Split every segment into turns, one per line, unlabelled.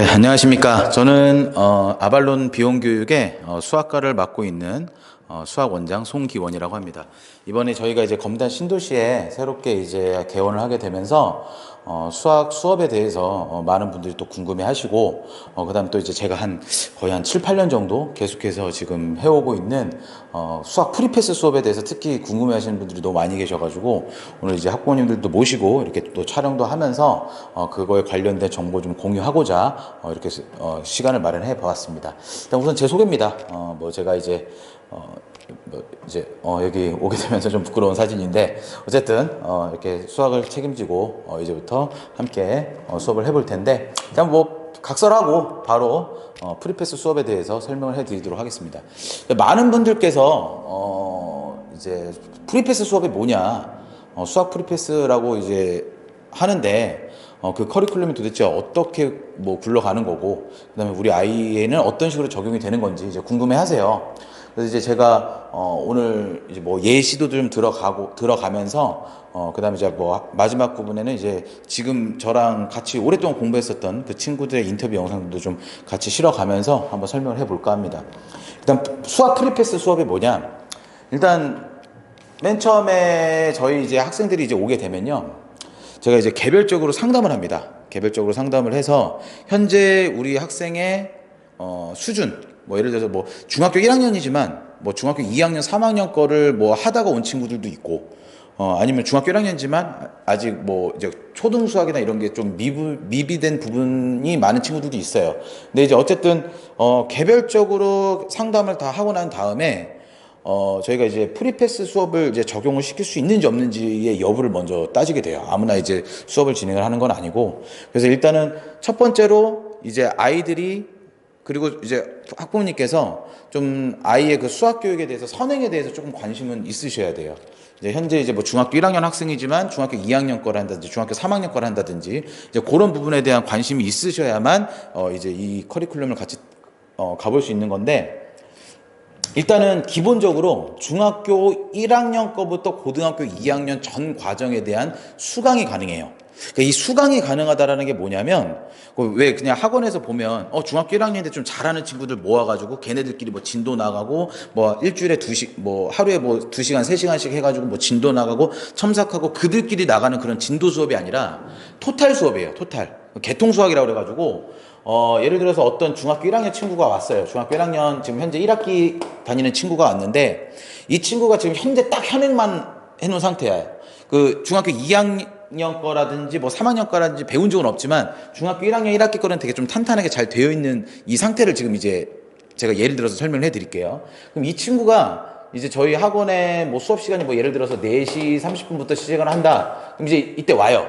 네, 안녕하십니까. 저는 아발론 비용교육의 수학과를 맡고 있는 수학원장 송기원이라고 합니다. 이번에 저희가 이제 검단 신도시에 새롭게 이제 개원을 하게 되면서 수학 수업에 대해서 많은 분들이 또 궁금해 하시고, 그다음 또 이제 제가 거의 한 7, 8년 정도 계속해서 지금 해오고 있는 수학 프리패스 수업에 대해서 특히 궁금해 하시는 분들이 너무 많이 계셔가지고, 오늘 이제 학부모님들도 모시고 이렇게 또 촬영도 하면서 그거에 관련된 정보 좀 공유하고자 이렇게 시간을 마련해 보았습니다. 일단 우선 제 소개입니다. 제가 이제 여기 오게 되면서 좀 부끄러운 사진인데, 어쨌든 이렇게 수학을 책임지고 이제부터 함께 수업을 해볼 텐데, 그냥 각설하고 바로 프리패스 수업에 대해서 설명을 해드리도록 하겠습니다. 많은 분들께서 이제 프리패스 수업이 뭐냐, 수학 프리패스라고 이제 하는데 그 커리큘럼이 도대체 어떻게 굴러가는 거고, 그다음에 우리 아이에는 어떤 식으로 적용이 되는 건지 이제 궁금해하세요. 그래서 이제 제가 오늘 이제 예시도 좀 들어가면서 그다음에 이제 마지막 부분에는 이제 지금 저랑 같이 오랫동안 공부했었던 그 친구들의 인터뷰 영상들도 좀 같이 실어가면서 한번 설명을 해볼까 합니다. 일단 수학 프리패스 수업이 뭐냐? 일단 맨 처음에 저희 이제 학생들이 이제 오게 되면요, 제가 이제 개별적으로 상담을 합니다. 개별적으로 상담을 해서 현재 우리 학생의 수준, 예를 들어서 중학교 1학년이지만 중학교 2학년, 3학년 거를 하다가 온 친구들도 있고, 아니면 중학교 1학년이지만 아직 이제 초등 수학이나 이런 게 좀 미비된 부분이 많은 친구들도 있어요. 근데 이제 어쨌든 개별적으로 상담을 다 하고 난 다음에 저희가 이제 프리패스 수업을 이제 적용을 시킬 수 있는지 없는지의 여부를 먼저 따지게 돼요. 아무나 이제 수업을 진행을 하는 건 아니고. 그래서 일단은 첫 번째로 이제 아이들이, 그리고 이제 학부모님께서 좀 아이의 그 수학 교육에 대해서, 선행에 대해서 조금 관심은 있으셔야 돼요. 이제 현재 이제 중학교 1학년 학생이지만 중학교 2학년 거를 한다든지 중학교 3학년 거를 한다든지 이제 그런 부분에 대한 관심이 있으셔야만 이제 이 커리큘럼을 같이 가볼 수 있는 건데, 일단은 기본적으로 중학교 1학년 거부터 고등학교 2학년 전 과정에 대한 수강이 가능해요. 그러니까 이 수강이 가능하다라는 게 뭐냐면, 왜 그냥 학원에서 보면 중학교 1학년인데 좀 잘하는 친구들 모아가지고 걔네들끼리 진도 나가고 일주일에 하루에 2시간 3시간씩 해가지고 진도 나가고 첨삭하고 그들끼리 나가는 그런 진도 수업이 아니라 토탈 수업이에요. 토탈 개통 수학이라고 그래가지고, 예를 들어서 어떤 중학교 1학년 친구가 왔어요. 중학교 1학년 지금 현재 1학기 다니는 친구가 왔는데, 이 친구가 지금 현재 딱 현행만 해놓은 상태야. 그 중학교 2학년 거라든지 3학년 거라든지 배운 적은 없지만 중학교 1학년 1학기 거는 되게 좀 탄탄하게 잘 되어 있는 이 상태를 지금 이제 제가 예를 들어서 설명을 해드릴게요. 그럼 이 친구가 이제 저희 학원에 수업 시간이 예를 들어서 4시 30분부터 시작을 한다. 그럼 이제 이때 와요.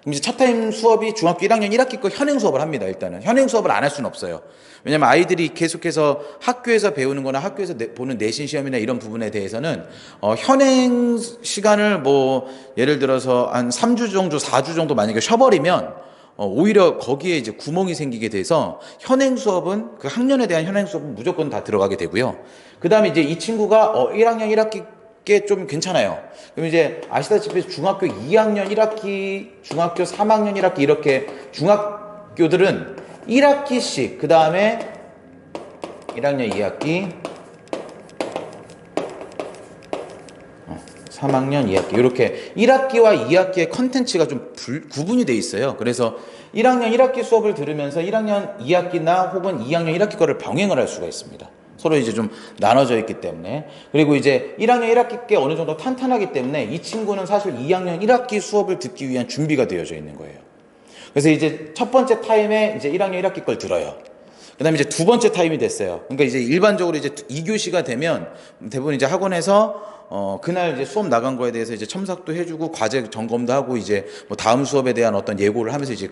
그럼 이제 첫 타임 수업이 중학교 1학년 1학기 거 현행 수업을 합니다. 일단은 현행 수업을 안 할 수는 없어요. 왜냐면 아이들이 계속해서 학교에서 배우는 거나 학교에서 보는 내신 시험이나 이런 부분에 대해서는 현행 시간을 예를 들어서 한 3주 정도 4주 정도 만약에 쉬어버리면 오히려 거기에 이제 구멍이 생기게 돼서 현행 수업은, 그 학년에 대한 현행 수업은 무조건 다 들어가게 되고요. 그 다음에 이제 이 친구가 1학년 1학기 게 좀 괜찮아요. 그럼 이제 아시다시피 중학교 2학년 1학기, 중학교 3학년 1학기 이렇게 중학교들은 1학기씩, 그 다음에 1학년 2학기, 3학년 2학기 이렇게 1학기와 2학기의 컨텐츠가 좀 구분이 돼 있어요. 그래서 1학년 1학기 수업을 들으면서 1학년 2학기나 혹은 2학년 1학기 거를 병행을 할 수가 있습니다. 서로 이제 좀 나눠져 있기 때문에. 그리고 이제 1학년 1학기께 어느 정도 탄탄하기 때문에 이 친구는 사실 2학년 1학기 수업을 듣기 위한 준비가 되어져 있는 거예요. 그래서 이제 첫 번째 타임에 이제 1학년 1학기 걸 들어요. 그 다음에 이제 두 번째 타임이 됐어요. 그러니까 이제 일반적으로 이제 2교시가 되면 대부분 이제 학원에서 그날 이제 수업 나간 거에 대해서 이제 첨삭도 해주고 과제 점검도 하고 이제 다음 수업에 대한 어떤 예고를 하면서 이제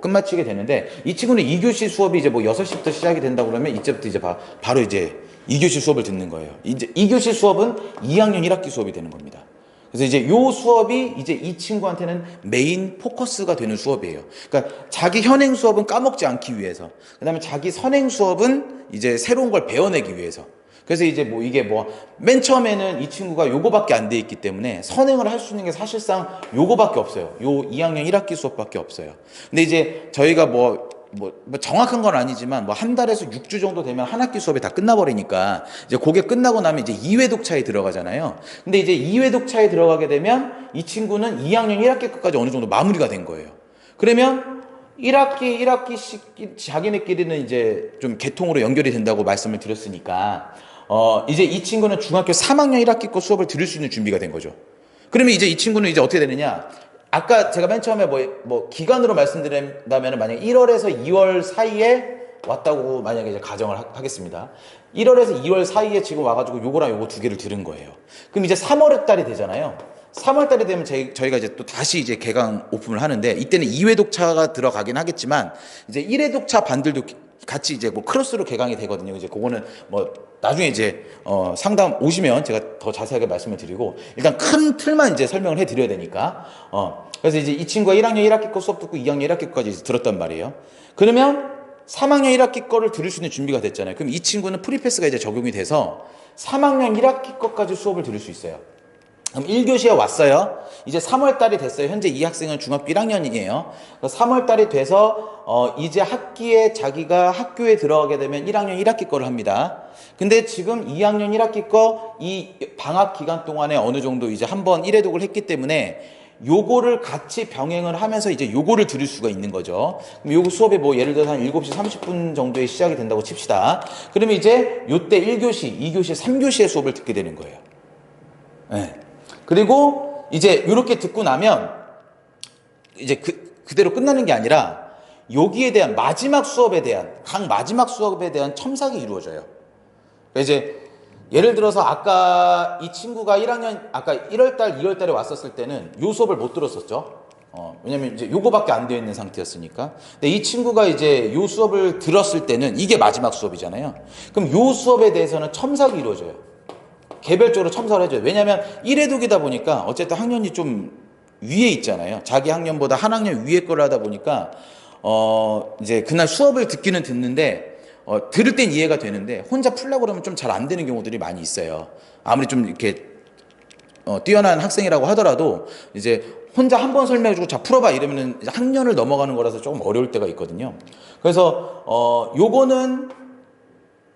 끝마치게 되는데, 이 친구는 2교시 수업이 이제 6시부터 시작이 된다고 그러면 이제부터 이제 바로 이제 2교시 수업을 듣는 거예요. 이제 2교시 수업은 2학년 1학기 수업이 되는 겁니다. 그래서 이제 요 수업이 이제 이 친구한테는 메인 포커스가 되는 수업이에요. 그러니까 자기 현행 수업은 까먹지 않기 위해서, 그 다음에 자기 선행 수업은 이제 새로운 걸 배워내기 위해서. 그래서 이제 이게 맨 처음에는 이 친구가 요거밖에 안 돼 있기 때문에 선행을 할 수 있는 게 사실상 요거밖에 없어요. 요 2학년 1학기 수업밖에 없어요. 근데 이제 저희가 뭐 정확한 건 아니지만 뭐 한 달에서 6주 정도 되면 한 학기 수업이 다 끝나버리니까 이제 그게 끝나고 나면 이제 2회 독차에 들어가잖아요. 근데 이제 2회 독차에 들어가게 되면 이 친구는 2학년 1학기 끝까지 어느 정도 마무리가 된 거예요. 그러면 1학기씩 자기네끼리는 이제 좀 개통으로 연결이 된다고 말씀을 드렸으니까 이제 이 친구는 중학교 3학년 1학기 거 수업을 들을 수 있는 준비가 된 거죠. 그러면 이제 이 친구는 이제 어떻게 되느냐? 아까 제가 맨 처음에 뭐 기간으로 말씀드린다면 만약에 1월에서 2월 사이에 왔다고 만약에 이제 가정을 하겠습니다. 1월에서 2월 사이에 지금 와가지고 요거랑 요거 두 개를 들은 거예요. 그럼 이제 3월 달이 되잖아요. 3월 달이 되면 저희가 이제 또 다시 이제 개강 오픈을 하는데 이때는 2회 독차가 들어가긴 하겠지만 이제 1회 독차 반들도 같이 이제 뭐 크로스로 개강이 되거든요. 이제 그거는 뭐 나중에 이제 상담 오시면 제가 더 자세하게 말씀을 드리고 일단 큰 틀만 이제 설명을 해 드려야 되니까 그래서 이제 이 친구가 1학년 1학기 거 수업 듣고 2학년 1학기 거까지 들었단 말이에요. 그러면 3학년 1학기 거를 들을 수 있는 준비가 됐잖아요. 그럼 이 친구는 프리패스가 이제 적용이 돼서 3학년 1학기 거까지 수업을 들을 수 있어요. 그럼 1교시에 왔어요. 이제 3월 달이 됐어요. 현재 이 학생은 중학교 1학년이에요. 3월 달이 돼서 이제 학기에 자기가 학교에 들어가게 되면 1학년 1학기 거를 합니다. 근데 지금 2학년 1학기 거 이 방학 기간 동안에 어느 정도 이제 한번 1회독을 했기 때문에 요거를 같이 병행을 하면서 이제 요거를 들을 수가 있는 거죠. 그럼 요거 수업이 뭐 예를 들어서 한 7시 30분 정도에 시작이 된다고 칩시다. 그러면 이제 요때 1교시, 2교시, 3교시의 수업을 듣게 되는 거예요. 네. 그리고 이제 이렇게 듣고 나면 이제 그대로 끝나는 게 아니라 여기에 대한 마지막 수업에 대한 각 마지막 수업에 대한 첨삭이 이루어져요. 그러니까 이제 예를 들어서 아까 이 친구가 1학년 아까 1월달 2월달에 왔었을 때는 요 수업을 못 들었었죠. 왜냐면 이제 요거밖에 안 되어 있는 상태였으니까. 근데 이 친구가 이제 요 수업을 들었을 때는 이게 마지막 수업이잖아요. 그럼 요 수업에 대해서는 첨삭이 이루어져요. 개별적으로 첨삭을 해줘요. 왜냐하면 1회독이다 보니까 어쨌든 학년이 좀 위에 있잖아요. 자기 학년보다 한 학년 위에 거를 하다 보니까 이제 그날 수업을 듣기는 듣는데 들을 땐 이해가 되는데 혼자 풀려고 그러면 좀 잘 안 되는 경우들이 많이 있어요. 아무리 좀 이렇게 뛰어난 학생이라고 하더라도 이제 혼자 한 번 설명해주고 자 풀어봐 이러면은 학년을 넘어가는 거라서 조금 어려울 때가 있거든요. 그래서 요거는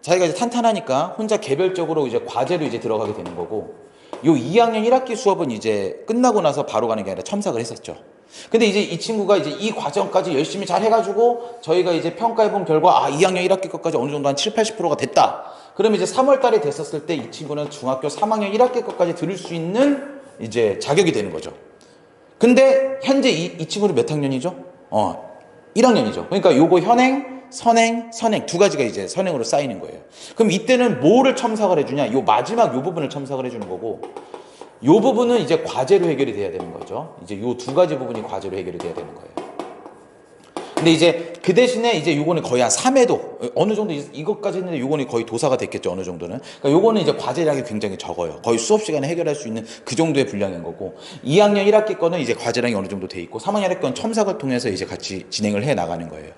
자기가 이제 탄탄하니까 혼자 개별적으로 이제 과제로 이제 들어가게 되는 거고, 요 2학년 1학기 수업은 이제 끝나고 나서 바로 가는 게 아니라 첨삭을 했었죠. 근데 이제 이 친구가 이제 이 과정까지 열심히 잘 해가지고 저희가 이제 평가해본 결과 2학년 1학기 것까지 어느 정도 한 7, 80%가 됐다. 그러면 이제 3월 달에 됐었을 때 이 친구는 중학교 3학년 1학기 것까지 들을 수 있는 이제 자격이 되는 거죠. 근데 현재 이 친구는 몇 학년이죠? 1학년이죠. 그러니까 요거 현행, 선행 두 가지가 이제 선행으로 쌓이는 거예요. 그럼 이때는 뭐를 첨삭을 해주냐? 요 마지막 요 부분을 첨삭을 해주는 거고, 요 부분은 이제 과제로 해결이 돼야 되는 거죠. 이제 요 두 가지 부분이 과제로 해결이 돼야 되는 거예요. 근데 이제 그 대신에 이제 요거는 거의 한 3회도 어느 정도 이것까지 했는데 요거는 거의 도사가 됐겠죠. 어느 정도는. 그러니까 요거는 이제 과제량이 굉장히 적어요. 거의 수업 시간에 해결할 수 있는 그 정도의 분량인 거고, 2학년 1학기 거는 이제 과제량이 어느 정도 돼 있고 3학년 1학기 건 첨삭을 통해서 이제 같이 진행을 해 나가는 거예요.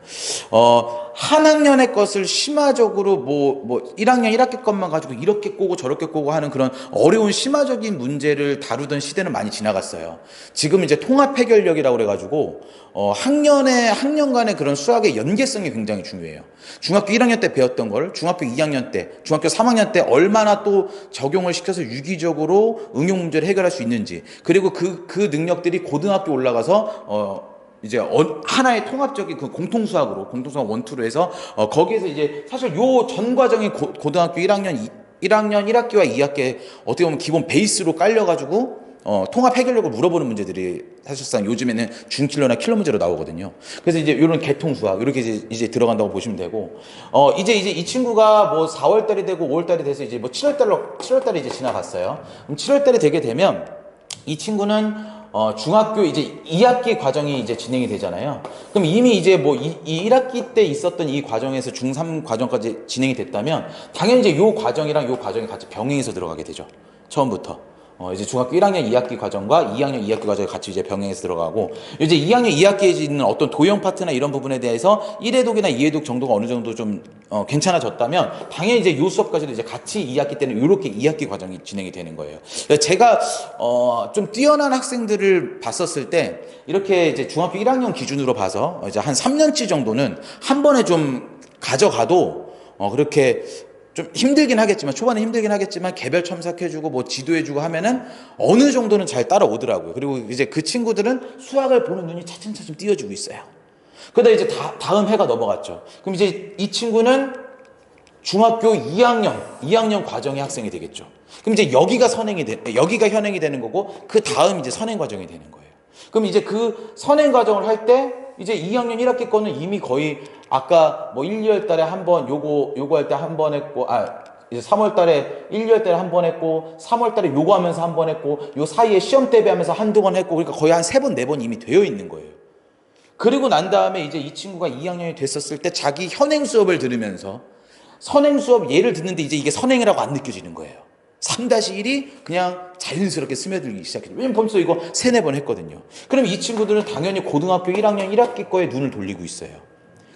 한 학년의 것을 심화적으로 뭐 1학년 1학기 것만 가지고 이렇게 꼬고 저렇게 꼬고 하는 그런 어려운 심화적인 문제를 다루던 시대는 많이 지나갔어요. 지금 이제 통합 해결력이라고 그래가지고 학년 간의 그런 수학의 연계성이 굉장히 중요해요. 중학교 1학년 때 배웠던 걸 중학교 2학년 때, 중학교 3학년 때 얼마나 또 적용을 시켜서 유기적으로 응용 문제를 해결할 수 있는지, 그리고 그 능력들이 고등학교 올라가서 이제 하나의 통합적인 그 공통수학으로 공통수학 원투로 해서 거기에서 이제 사실 요 전 과정이 고등학교 1학년 1학기와 2학기에 어떻게 보면 기본 베이스로 깔려가지고 통합 해결력을 물어보는 문제들이 사실상 요즘에는 중킬러나 킬러 문제로 나오거든요. 그래서 이제 이런 개통 수학 이렇게 이제 들어간다고 보시면 되고, 이제 이 친구가 뭐 4월 달이 되고 5월 달이 돼서 이제 뭐 7월 달에 이제 지나갔어요. 그럼 7월 달이 되게 되면 이 친구는 중학교 이제 2학기 과정이 이제 진행이 되잖아요. 그럼 이미 이제 뭐 이 1학기 때 있었던 이 과정에서 중3 과정까지 진행이 됐다면 당연히 이제 요 과정이랑 요 과정이 같이 병행해서 들어가게 되죠. 처음부터. 이제 중학교 1학년 2학기 과정과 2학년 2학기 과정이 같이 이제 병행해서 들어가고, 이제 2학년 2학기에 있는 어떤 도형 파트나 이런 부분에 대해서 1회독이나 2회독 정도가 어느 정도 좀 괜찮아졌다면 당연히 이제 요 수업까지도 이제 같이 2학기 때는 이렇게 2학기 과정이 진행이 되는 거예요. 제가 좀 뛰어난 학생들을 봤었을 때 이렇게 이제 중학교 1학년 기준으로 봐서 이제 한 3년치 정도는 한 번에 좀 가져가도 그렇게 좀 힘들긴 하겠지만, 초반에 힘들긴 하겠지만 개별 첨삭해주고 뭐 지도해주고 하면은 어느 정도는 잘 따라오더라고요. 그리고 이제 그 친구들은 수학을 보는 눈이 차츰차츰 띄어지고 있어요. 그러다 이제 다음 해가 넘어갔죠. 그럼 이제 이 친구는 중학교 2학년 과정의 학생이 되겠죠. 그럼 이제 여기가 현행이 되는 거고, 그 다음 이제 선행 과정이 되는 거예요. 그럼 이제 그 선행 과정을 할 때 이제 2학년 1학기 거는 이미 거의 아까 뭐 1, 2월 달에 한 번 요거 할 때 한 번 했고, 이제 3월 달에 1, 2월 달에 한 번 했고, 3월 달에 요거 하면서 한 번 했고, 요 사이에 시험 대비하면서 한두 번 했고, 그러니까 거의 한 3번, 4번 이미 되어 있는 거예요. 그리고 난 다음에 이제 이 친구가 2학년이 됐었을 때 자기 현행 수업을 들으면서 선행 수업 예를 듣는데 이제 이게 선행이라고 안 느껴지는 거예요. 3-1이 그냥 자연스럽게 스며들기 시작했죠. 왜냐면 벌써 이거 3-4번 했거든요. 그럼 이 친구들은 당연히 고등학교 1학년 1학기 거에 눈을 돌리고 있어요.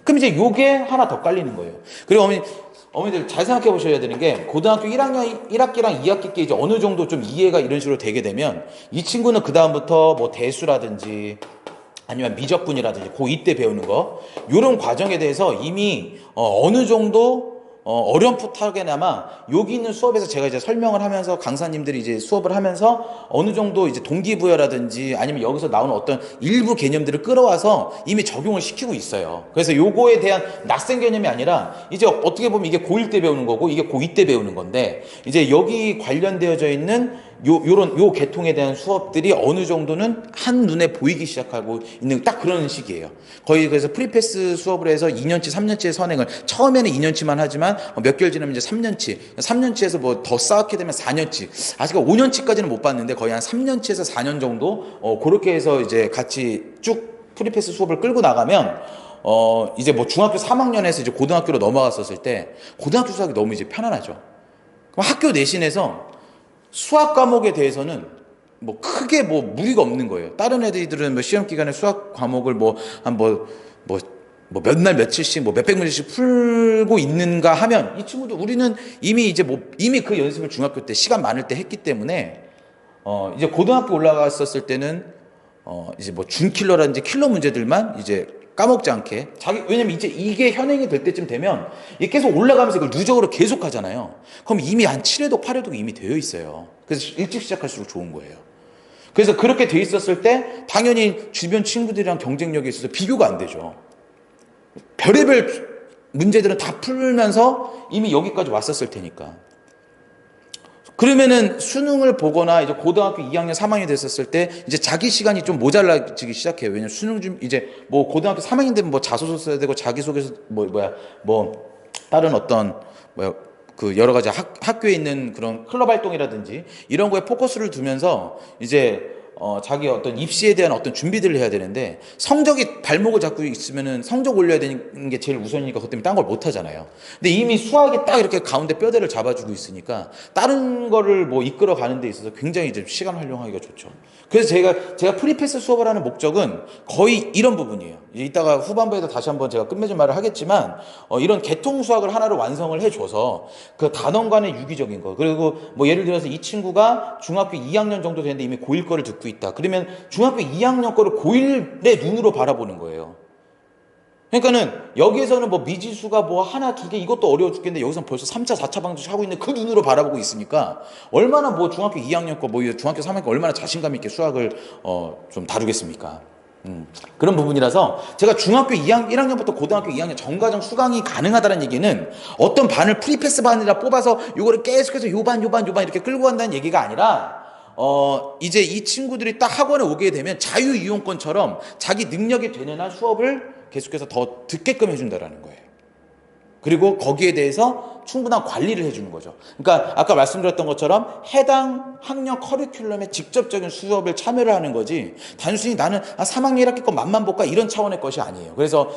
그럼 이제 요게 하나 더 깔리는 거예요. 그리고 어머니들 잘 생각해 보셔야 되는 게, 고등학교 1학년 1학기랑 2학기 때 이제 어느 정도 좀 이해가 이런 식으로 되게 되면 이 친구는 그다음부터 뭐 대수라든지 아니면 미적분이라든지 고2 때 배우는 거, 이런 과정에 대해서 이미 어느 정도 어렴풋하게나마 여기 있는 수업에서 제가 이제 설명을 하면서 강사님들이 이제 수업을 하면서 어느 정도 이제 동기부여라든지 아니면 여기서 나오는 어떤 일부 개념들을 끌어와서 이미 적용을 시키고 있어요. 그래서 요거에 대한 낯선 개념이 아니라 이제 어떻게 보면 이게 고1 때 배우는 거고 이게 고2 때 배우는 건데, 이제 여기 관련되어져 있는 요 계통에 대한 수업들이 어느 정도는 한눈에 보이기 시작하고 있는 딱 그런 시기예요. 거의 그래서 프리패스 수업을 해서 2년치, 3년치의 선행을 처음에는 2년치만 하지만 몇 개월 지나면 이제 3년치에서 뭐 더 쌓게 되면 4년치, 아직 5년치까지는 못 봤는데 거의 한 3년치에서 4년 정도 그렇게 해서 이제 같이 쭉 프리패스 수업을 끌고 나가면 이제 뭐 중학교 3학년에서 이제 고등학교로 넘어갔었을 때 고등학교 수학이 너무 이제 편안하죠. 그럼 학교 내신에서 수학 과목에 대해서는 뭐 크게 뭐 무리가 없는 거예요. 다른 애들은 뭐 시험 기간에 수학 과목을 몇 날 며칠씩 뭐 몇백 문제씩 풀고 있는가 하면, 이 친구도 우리는 이미 그 연습을 중학교 때 시간 많을 때 했기 때문에 이제 고등학교 올라갔었을 때는 이제 뭐 준킬러라든지 킬러 문제들만 이제 까먹지 않게 왜냐면 이제 이게 현행이 될 때쯤 되면 이게 계속 올라가면서 이걸 누적으로 계속 하잖아요. 그럼 이미 한 7회독, 8회독이 이미 되어 있어요. 그래서 일찍 시작할수록 좋은 거예요. 그래서 그렇게 돼 있었을 때 당연히 주변 친구들이랑 경쟁력에 있어서 비교가 안 되죠. 별의별 문제들은 다 풀면서 이미 여기까지 왔었을 테니까. 그러면은 수능을 보거나 이제 고등학교 2학년, 3학년이 됐었을 때 이제 자기 시간이 좀 모자라지기 시작해요. 왜냐면 수능 좀 이제 뭐 고등학교 3학년 되면 뭐 자소서 써야 되고 자기소개서 다른 어떤 그 여러 가지 학교에 있는 그런 클럽 활동이라든지 이런 거에 포커스를 두면서 이제 자기 어떤 입시에 대한 어떤 준비들을 해야 되는데, 성적이 발목을 잡고 있으면은 성적 올려야 되는 게 제일 우선이니까 그것 때문에 딴 걸 못 하잖아요. 근데 이미 수학이 딱 이렇게 가운데 뼈대를 잡아주고 있으니까 다른 거를 뭐 이끌어 가는 데 있어서 굉장히 이제 시간 활용하기가 좋죠. 그래서 제가 프리패스 수업을 하는 목적은 거의 이런 부분이에요. 이따가 후반부에도 다시 한번 제가 끝맺은 말을 하겠지만 이런 계통 수학을 하나를 완성을 해줘서 그 단원간의 유기적인 거, 그리고 뭐 예를 들어서 이 친구가 중학교 2학년 정도 되는데 이미 고1 거를 듣고 있다. 그러면 중학교 2학년 거를 고1의 눈으로 바라보는 거예요. 그러니까는 여기에서는 뭐 미지수가 뭐 하나, 두 개 이것도 어려워 죽겠는데 여기서는 벌써 3차, 4차 방정식 하고 있는 그 눈으로 바라보고 있으니까 얼마나 뭐 중학교 2학년 거, 뭐 중학교 3학년 거 얼마나 자신감 있게 수학을 좀 다루겠습니까? 그런 부분이라서 제가 중학교 1학년부터 고등학교 2학년 전과정 수강이 가능하다는 얘기는 어떤 반을 프리패스 반이라 뽑아서 요거를 계속해서 요 반 이렇게 끌고 간다는 얘기가 아니라 이제 이 친구들이 딱 학원에 오게 되면 자유이용권처럼 자기 능력이 되는 한 수업을 계속해서 더 듣게끔 해준다라는 거예요. 그리고 거기에 대해서 충분한 관리를 해주는 거죠. 그러니까 아까 말씀드렸던 것처럼 해당 학년 커리큘럼에 직접적인 수업을 참여를 하는 거지, 단순히 나는 3학년 1학기 거 맛만 볼까 이런 차원의 것이 아니에요. 그래서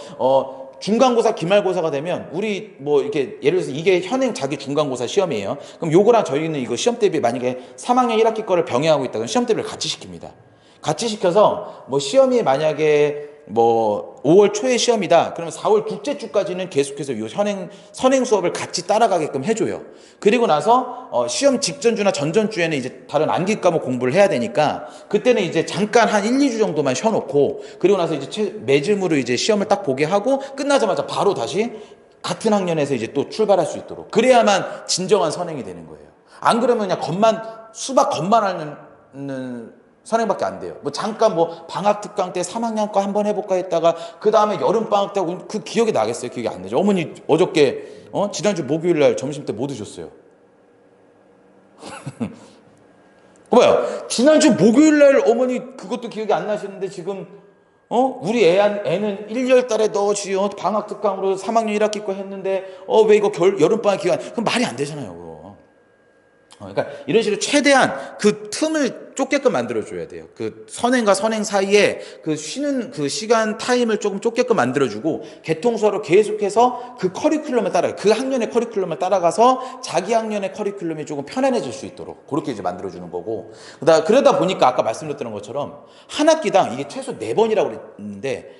중간고사, 기말고사가 되면 우리 뭐 이렇게 예를 들어서 이게 현행 자기 중간고사 시험이에요. 그럼 요거랑 저희는 이거 시험 대비 만약에 3학년 1학기 거를 병행하고 있다 그러면 시험 대비를 같이 시킵니다. 같이 시켜서 뭐 시험이 만약에 뭐 5월 초에 시험이다 그러면 4월 둘째 주까지는 계속해서 요 선행 수업을 같이 따라가게끔 해줘요. 그리고 나서 시험 직전 주나 전전 주에는 이제 다른 암기 과목 공부를 해야 되니까 그때는 이제 잠깐 한 1, 2주 정도만 쉬어놓고 그리고 나서 이제 매즈으로 이제 시험을 딱 보게 하고 끝나자마자 바로 다시 같은 학년에서 이제 또 출발할 수 있도록 그래야만 진정한 선행이 되는 거예요. 안 그러면 그냥 수박 겉만 하는 선행밖에 안 돼요. 뭐 잠깐 뭐 방학 특강 때 3학년 거 한번 해볼까 했다가 그 다음에 여름 방학 때 하고 그 기억이 나겠어요? 기억이 안 나죠. 어머니 어저께 지난주 목요일 날 점심 때 뭐 드셨어요? 뭐야? 지난주 목요일 날 어머니 그것도 기억이 안 나시는데 지금 우리 애는 1월 달에 넣어지 방학 특강으로 3학년 1학기 거 했는데 왜 이거 여름 방학 기간 그럼 말이 안 되잖아요. 그거. 그러니까 이런 식으로 최대한 그 틈을 좁게끔 만들어줘야 돼요. 그 선행과 선행 사이에 그 쉬는 그 시간 타임을 조금 좁게끔 만들어주고 개통수화로 계속해서 그 커리큘럼을 따라가요. 그 학년의 커리큘럼을 따라가서 자기 학년의 커리큘럼이 조금 편안해질 수 있도록 그렇게 이제 만들어주는 거고 그러다 보니까 아까 말씀드렸던 것처럼 한 학기당 이게 최소 4번이라고 그랬는데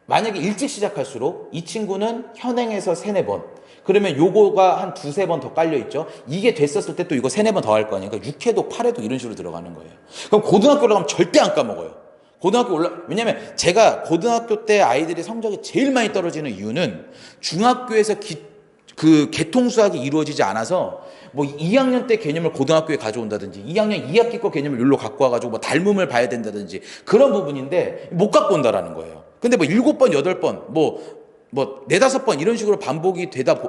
만약에 일찍 시작할수록 이 친구는 현행에서 3, 4번 그러면 요거가 한 2, 3번 더 깔려있죠. 이게 됐었을 때 또 이거 3, 4번 더 할 거 아니에요. 그러니까 6회독, 8회독 이런 식으로 들어가는 거예요. 그럼 고등학교 올라가면 절대 안 까먹어요. 왜냐면 제가 고등학교 때 아이들이 성적이 제일 많이 떨어지는 이유는 중학교에서 그 개통수학이 이루어지지 않아서 뭐 2학년 때 개념을 고등학교에 가져온다든지 2학년 2학기 거 개념을 여기로 갖고 와가지고 뭐 닮음을 봐야 된다든지 그런 부분인데 못 갖고 온다라는 거예요. 근데 뭐 7번, 8번 뭐 4, 5번 이런 식으로 반복이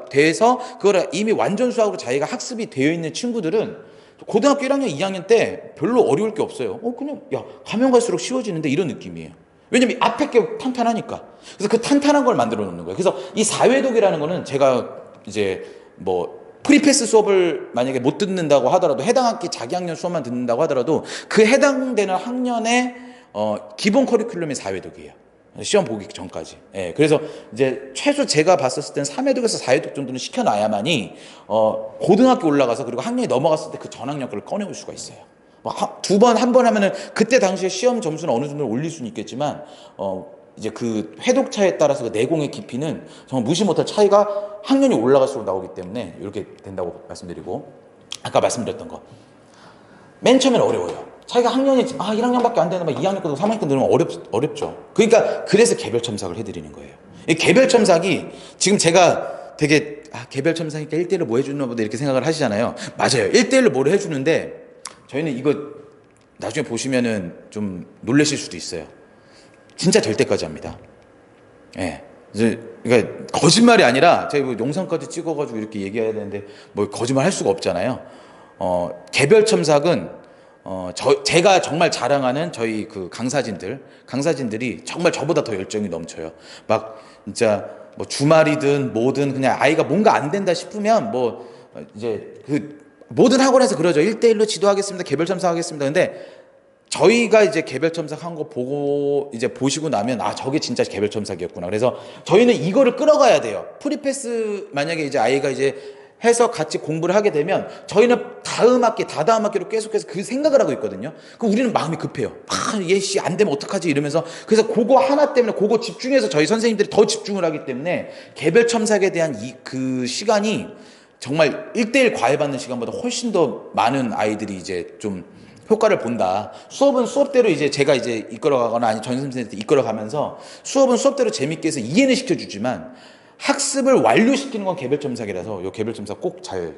돼서 그걸 이미 완전 수학으로 자기가 학습이 되어 있는 친구들은 고등학교 1학년, 2학년 때 별로 어려울 게 없어요. 그냥 가면 갈수록 쉬워지는데 이런 느낌이에요. 왜냐면 앞에 게 탄탄하니까. 그래서 그 탄탄한 걸 만들어 놓는 거예요. 그래서 이 사회독이라는 거는 제가 이제 뭐 프리패스 수업을 만약에 못 듣는다고 하더라도 해당 학기 자기 학년 수업만 듣는다고 하더라도 그 해당되는 학년의 기본 커리큘럼이 사회독이에요. 시험 보기 전까지. 예, 그래서 이제 최소 제가 봤었을 땐 3회독에서 4회독 정도는 시켜놔야만이 고등학교 올라가서 그리고 학년이 넘어갔을 때 그 전학년 거를 꺼내올 수가 있어요. 두 번, 한 번 하면은 그때 당시에 시험 점수는 어느 정도 올릴 수는 있겠지만 이제 그 회독차에 따라서 그 내공의 깊이는 정말 무시 못할 차이가 학년이 올라갈수록 나오기 때문에 이렇게 된다고 말씀드리고 아까 말씀드렸던 거 맨 처음에는 어려워요. 자기가 학년이 1학년밖에 안 되는 2학년 거도 3학년 거 들으면 어렵죠. 그러니까 그래서 개별 첨삭을 해드리는 거예요. 이 개별 첨삭이 지금 제가 되게 개별 첨삭이니까 1대1로 뭐 해주나 보다 이렇게 생각을 하시잖아요. 맞아요. 1대1로 뭐를 해주는데 저희는 이거 나중에 보시면은 좀 놀라실 수도 있어요. 진짜 될 때까지 합니다. 예. 그러니까 거짓말이 아니라 제가 뭐 영상까지 찍어가지고 이렇게 얘기해야 되는데 뭐 거짓말 할 수가 없잖아요. 개별 첨삭은 제가 정말 자랑하는 저희 그 강사진들이 정말 저보다 더 열정이 넘쳐요. 막 진짜 뭐 주말이든 뭐든 그냥 아이가 뭔가 안 된다 싶으면 뭐 이제 그 모든 학원에서 그러죠. 1대1로 지도하겠습니다. 개별 첨삭하겠습니다. 근데 저희가 이제 개별 첨삭한 거 보고 이제 보시고 나면 저게 진짜 개별 첨삭이었구나. 그래서 저희는 이거를 끌어가야 돼요. 프리패스 만약에 이제 아이가 이제 해서 같이 공부를 하게 되면 저희는 다다음 학기로 계속해서 그 생각을 하고 있거든요. 그럼 우리는 마음이 급해요. 얘 안 되면 어떡하지 이러면서 그래서 그거 하나 때문에 그거 집중해서 저희 선생님들이 더 집중을 하기 때문에 개별 첨삭에 대한 그 시간이 정말 1대1 과외받는 시간보다 훨씬 더 많은 아이들이 이제 좀 효과를 본다. 수업은 수업대로 이제 제가 이제 이끌어가거나 아니 전임 선생님한테 이끌어가면서 수업은 수업대로 재밌게 해서 이해는 시켜주지만 학습을 완료시키는 건 개별 첨삭이라서 이 개별 첨삭 꼭 잘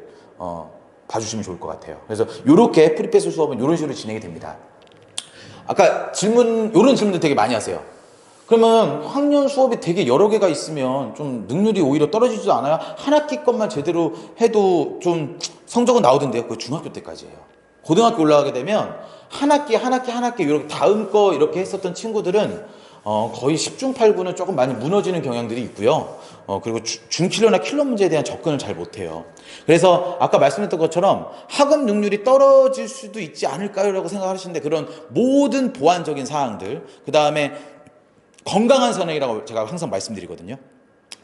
봐주시면 좋을 것 같아요. 그래서 이렇게 프리패스 수업은 이런 식으로 진행이 됩니다. 아까 이런 질문들 되게 많이 하세요. 그러면 학년 수업이 되게 여러 개가 있으면 좀 능률이 오히려 떨어지지도 않아요? 한 학기 것만 제대로 해도 좀 성적은 나오던데요. 그거 중학교 때까지예요. 고등학교 올라가게 되면 한 학기 이렇게 다음 거 이렇게 했었던 친구들은 거의 10중 8구는 조금 많이 무너지는 경향들이 있고요. 그리고 중킬러나 킬러 문제에 대한 접근을 잘 못해요. 그래서 아까 말씀했던 것처럼 학업 능률이 떨어질 수도 있지 않을까요? 라고 생각하시는데 그런 모든 보완적인 사항들, 그 다음에 건강한 선행이라고 제가 항상 말씀드리거든요.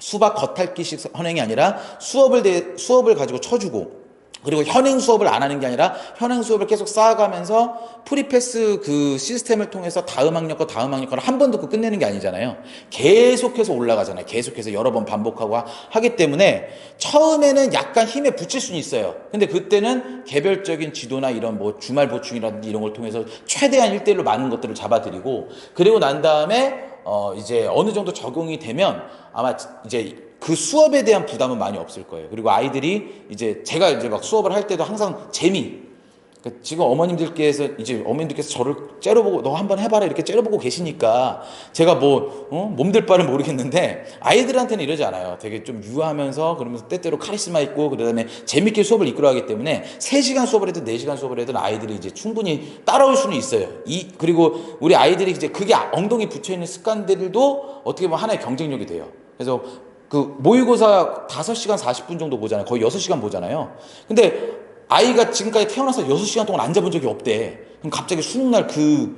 수박 겉핥기식 선행이 아니라 수업을 가지고 쳐주고, 그리고 현행 수업을 안 하는 게 아니라 현행 수업을 계속 쌓아가면서 프리패스 그 시스템을 통해서 다음 학년 거 다음 학년 거를 한 번 듣고 끝내는 게 아니잖아요. 계속해서 올라가잖아요. 계속해서 여러 번 반복하고 하기 때문에 처음에는 약간 힘에 부칠 수는 있어요. 근데 그때는 개별적인 지도나 이런 뭐 주말 보충이라든지 이런 걸 통해서 최대한 1대1로 많은 것들을 잡아드리고, 그리고 난 다음에 이제 어느 정도 적용이 되면 아마 이제 그 수업에 대한 부담은 많이 없을 거예요. 그리고 아이들이 이제 제가 이제 막 수업을 할 때도 항상 그러니까 지금 어머님들께서 저를 째려보고 너 한번 해봐라 이렇게 째려보고 계시니까 제가 몸들 바를 모르겠는데, 아이들한테는 이러지 않아요. 되게 좀 유하면서 그러면서 때때로 카리스마 있고 그다음에 재밌게 수업을 이끌어가기 때문에 3시간 수업을 해도 4시간 수업을 해도 아이들이 이제 충분히 따라올 수는 있어요. 그리고 우리 아이들이 이제 그게 엉덩이 붙여있는 습관들도 어떻게 보면 하나의 경쟁력이 돼요. 그래서 그 모의고사 5시간 40분 정도 보잖아요. 거의 6시간 보잖아요. 근데 아이가 지금까지 태어나서 6시간 동안 앉아본 적이 없대. 그럼 갑자기 수능날 그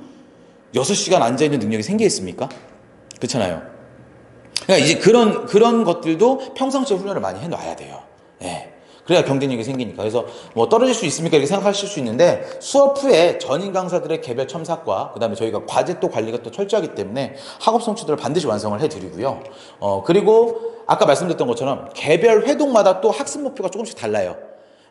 6시간 앉아있는 능력이 생기겠습니까? 그렇잖아요. 그러니까 이제 그런 것들도 평상시에 훈련을 많이 해놔야 돼요. 예. 그래야 경쟁력이 생기니까. 그래서 뭐 떨어질 수 있습니까? 이렇게 생각하실 수 있는데, 수업 후에 전임 강사들의 개별 첨삭과 그다음에 저희가 과제 또 관리가 또 철저하기 때문에 학업 성취도를 반드시 완성을 해드리고요. 그리고 아까 말씀드렸던 것처럼 개별 회독마다 또 학습 목표가 조금씩 달라요.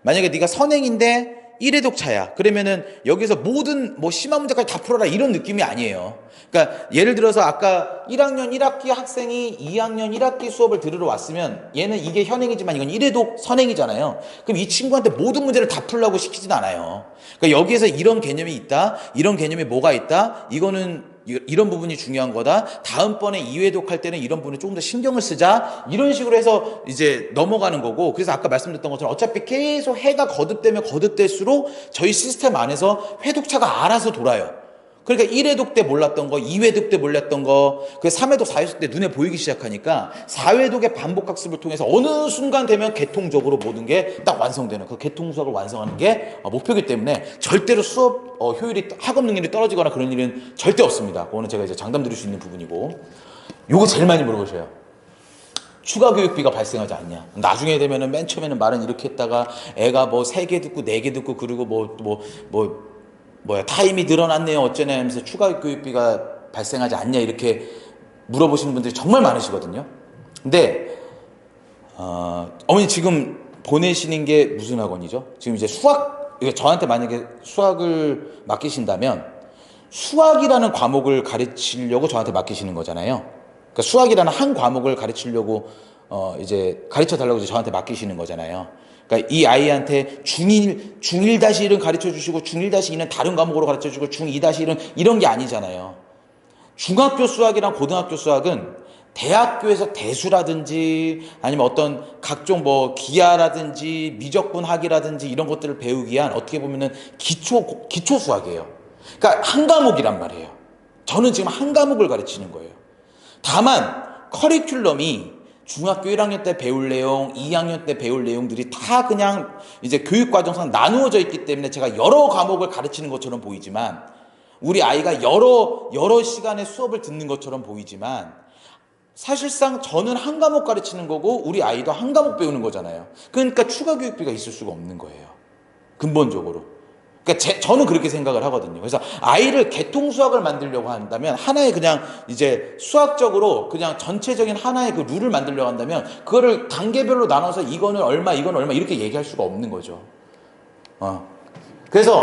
만약에 네가 선행인데 1회독 차야. 그러면은 여기서 모든 심화 문제까지 다 풀어라 이런 느낌이 아니에요. 그러니까 예를 들어서 아까 1학년 1학기 학생이 2학년 1학기 수업을 들으러 왔으면 얘는 이게 현행이지만 이건 1회독 선행이잖아요. 그럼 이 친구한테 모든 문제를 다 풀라고 시키진 않아요. 그러니까 여기에서 이런 개념이 있다. 이런 개념이 뭐가 있다. 이런 부분이 중요한 거다. 다음번에 2회독 할 때는 이런 부분에 조금 더 신경을 쓰자. 이런 식으로 해서 이제 넘어가는 거고, 그래서 아까 말씀드렸던 것처럼 어차피 계속 해가 거듭되면 거듭될수록 저희 시스템 안에서 회독차가 알아서 돌아요. 그러니까 1회독 때 몰랐던 거, 2회독 때 몰랐던 거, 그 3회독, 4회독 때 눈에 보이기 시작하니까 4회독의 반복학습을 통해서 어느 순간 되면 개통적으로 모든 게 딱 완성되는, 그 개통 수학을 완성하는 게 목표이기 때문에 절대로 수업 효율이, 학업 능률이 떨어지거나 그런 일은 절대 없습니다. 그거는 제가 이제 장담 드릴 수 있는 부분이고. 요거 제일 많이 물어보셔요. 추가 교육비가 발생하지 않냐. 나중에 되면은 맨 처음에는 말은 이렇게 했다가 애가 3개 듣고 4개 듣고 그리고 타임이 늘어났네요 어쩌냐 하면서 추가 교육비가 발생하지 않냐 이렇게 물어보시는 분들이 정말 많으시거든요. 근데 어머니 지금 보내시는 게 무슨 학원이죠? 지금 이제 저한테 만약에 수학을 맡기신다면 수학이라는 과목을 가르치려고 저한테 맡기시는 거잖아요. 그러니까 수학이라는 한 과목을 가르치려고 이제 가르쳐 달라고 이제 저한테 맡기시는 거잖아요. 그러니까 이 아이한테 중1-1은 가르쳐 주시고 중1-2는 다른 과목으로 가르쳐 주고 중2-1은 이런 게 아니잖아요. 중학교 수학이랑 고등학교 수학은 대학교에서 대수라든지 아니면 어떤 각종 기하라든지 미적분학이라든지 이런 것들을 배우기 위한 어떻게 보면은 기초 수학이에요. 그러니까 한 과목이란 말이에요. 저는 지금 한 과목을 가르치는 거예요. 다만 커리큘럼이 중학교 1학년 때 배울 내용, 2학년 때 배울 내용들이 다 그냥 이제 교육과정상 나누어져 있기 때문에 제가 여러 과목을 가르치는 것처럼 보이지만, 우리 아이가 여러 시간의 수업을 듣는 것처럼 보이지만, 사실상 저는 한 과목 가르치는 거고 우리 아이도 한 과목 배우는 거잖아요. 그러니까 추가 교육비가 있을 수가 없는 거예요. 근본적으로. 그러니까 저는 그렇게 생각을 하거든요. 그래서 아이를 개통 수학을 만들려고 한다면, 하나의 그냥 이제 수학적으로 그냥 전체적인 하나의 그 룰을 만들려고 한다면 그거를 단계별로 나눠서 이거는 얼마 이렇게 얘기할 수가 없는 거죠. 그래서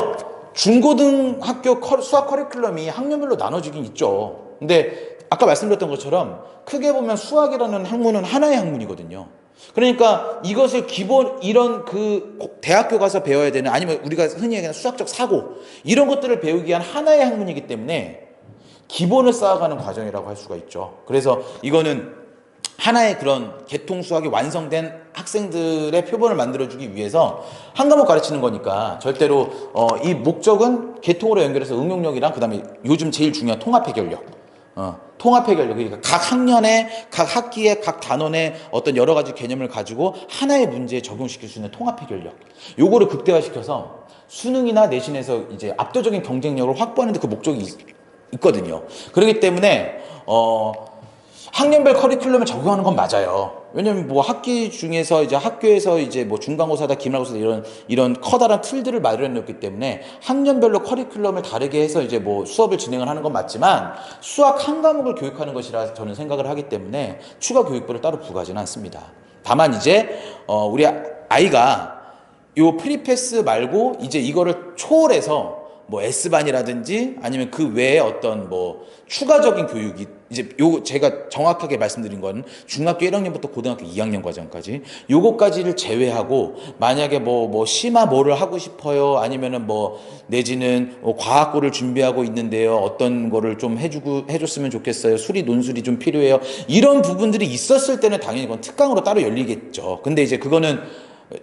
중고등학교 수학 커리큘럼이 학년별로 나눠지긴 있죠. 근데 아까 말씀드렸던 것처럼 크게 보면 수학이라는 학문은 하나의 학문이거든요. 그러니까 이것을 이런 대학교 가서 배워야 되는, 아니면 우리가 흔히 얘기하는 수학적 사고, 이런 것들을 배우기 위한 하나의 학문이기 때문에 기본을 쌓아가는 과정이라고 할 수가 있죠. 그래서 이거는 하나의 그런 개통 수학이 완성된 학생들의 표본을 만들어주기 위해서 한 과목 가르치는 거니까 절대로 이 목적은 개통으로 연결해서 응용력이랑 그다음에 요즘 제일 중요한 통합 해결력. 통합 해결력. 그러니까 각 학년에, 각 학기에, 각 단원에 어떤 여러 가지 개념을 가지고 하나의 문제에 적용시킬 수 있는 통합 해결력. 요거를 극대화시켜서 수능이나 내신에서 이제 압도적인 경쟁력을 확보하는 데 그 목적이 있거든요. 그렇기 때문에 학년별 커리큘럼을 적용하는 건 맞아요. 왜냐면 뭐 학기 중에서 이제 학교에서 이제 뭐 중간고사다 기말고사다 이런 커다란 틀들을 마련해 놓기 때문에 학년별로 커리큘럼을 다르게 해서 이제 뭐 수업을 진행을 하는 건 맞지만 수학 한 과목을 교육하는 것이라 저는 생각을 하기 때문에 추가 교육부를 따로 부과하지는 않습니다. 다만 이제 우리 아이가 요 프리패스 말고 이제 이거를 초월해서 뭐 S반이라든지 아니면 그 외에 어떤 뭐 추가적인 교육이 이제 요 제가 정확하게 말씀드린 건 중학교 1학년부터 고등학교 2학년 과정까지 요거까지를 제외하고 만약에 뭐 심화 뭐를 하고 싶어요 아니면은 뭐 내지는 과학고를 준비하고 있는데요 어떤 거를 좀 해줬으면 좋겠어요 수리 논술이 좀 필요해요 이런 부분들이 있었을 때는 당연히 그건 특강으로 따로 열리겠죠. 근데 이제 그거는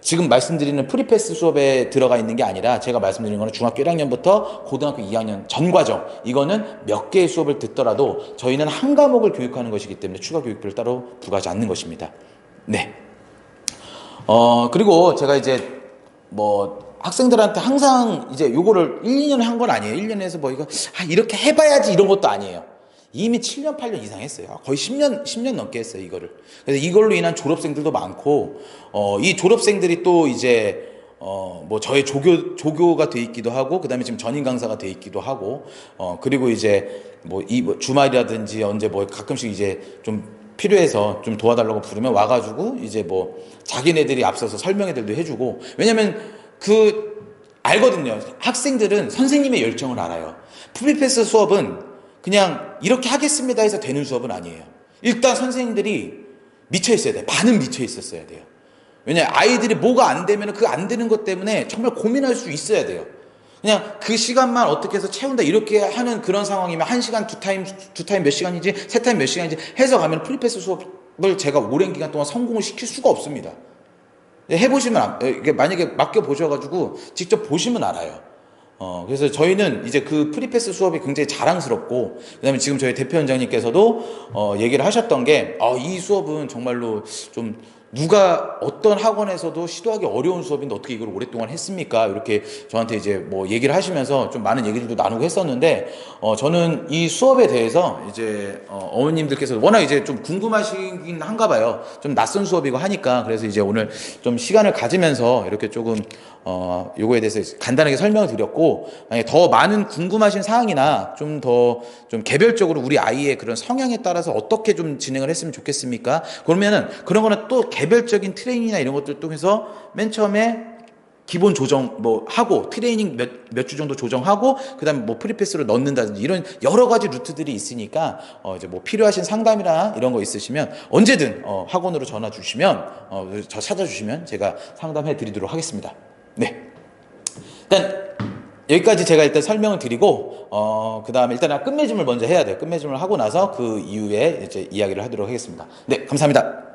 지금 말씀드리는 프리패스 수업에 들어가 있는 게 아니라 제가 말씀드리는 거는 중학교 1학년부터 고등학교 2학년 전 과정 이거는 몇 개의 수업을 듣더라도 저희는 한 과목을 교육하는 것이기 때문에 추가 교육비를 따로 부과하지 않는 것입니다. 네. 그리고 제가 이제 뭐 학생들한테 항상 이제 요거를 1, 2년에 한 건 아니에요. 1년에서 뭐 이거 이렇게 해봐야지 이런 것도 아니에요. 이미 7년, 8년 이상 했어요. 거의 10년 넘게 했어요, 이거를. 그래서 이걸로 인한 졸업생들도 많고, 이 졸업생들이 또 이제, 뭐 저의 조교가 돼 있기도 하고, 그 다음에 지금 전임 강사가 돼 있기도 하고, 그리고 이제 뭐 주말이라든지 언제 뭐 가끔씩 이제 좀 필요해서 좀 도와달라고 부르면 와가지고 이제 뭐 자기네들이 앞서서 설명회들도 해주고, 왜냐면 알거든요. 학생들은 선생님의 열정을 알아요. 프리패스 수업은 그냥 이렇게 하겠습니다 해서 되는 수업은 아니에요. 일단 선생님들이 미쳐 있어야 돼요. 반은 미쳐 있었어야 돼요. 왜냐 아이들이 뭐가 안 되면 그 안 되는 것 때문에 정말 고민할 수 있어야 돼요. 그냥 그 시간만 어떻게 해서 채운다 이렇게 하는 그런 상황이면 한 시간 두 타임 몇 시간인지 세 타임 몇 시간인지 해서 가면 프리패스 수업을 제가 오랜 기간 동안 성공을 시킬 수가 없습니다. 해보시면 만약에 맡겨 보셔가지고 직접 보시면 알아요. 그래서 저희는 이제 그 프리패스 수업이 굉장히 자랑스럽고, 그 다음에 지금 저희 대표 원장님께서도, 얘기를 하셨던 게, 이 수업은 정말로 좀 누가 어떤 학원에서도 시도하기 어려운 수업인데 어떻게 이걸 오랫동안 했습니까? 이렇게 저한테 이제 뭐 얘기를 하시면서 좀 많은 얘기들도 나누고 했었는데, 저는 이 수업에 대해서 이제, 어머님들께서 워낙 이제 좀 궁금하시긴 한가 봐요. 좀 낯선 수업이고 하니까. 그래서 이제 오늘 좀 시간을 가지면서 이렇게 조금, 요거에 대해서 간단하게 설명을 드렸고, 만약에 더 많은 궁금하신 사항이나 좀 더 좀 개별적으로 우리 아이의 그런 성향에 따라서 어떻게 좀 진행을 했으면 좋겠습니까? 그러면은 그런 거는 또 개별적인 트레이닝이나 이런 것들 통해서 맨 처음에 기본 조정 뭐 하고 트레이닝 몇 주 정도 조정하고 그다음에 뭐 프리패스로 넣는다든지 이런 여러 가지 루트들이 있으니까 이제 뭐 필요하신 상담이나 이런 거 있으시면 언제든 학원으로 전화 주시면 저 찾아주시면 제가 상담해 드리도록 하겠습니다. 네. 일단 여기까지 제가 일단 설명을 드리고 그 다음에 일단 끝맺음을 먼저 해야 돼요. 끝맺음을 하고 나서 그 이후에 이제 이야기를 하도록 하겠습니다. 네, 감사합니다.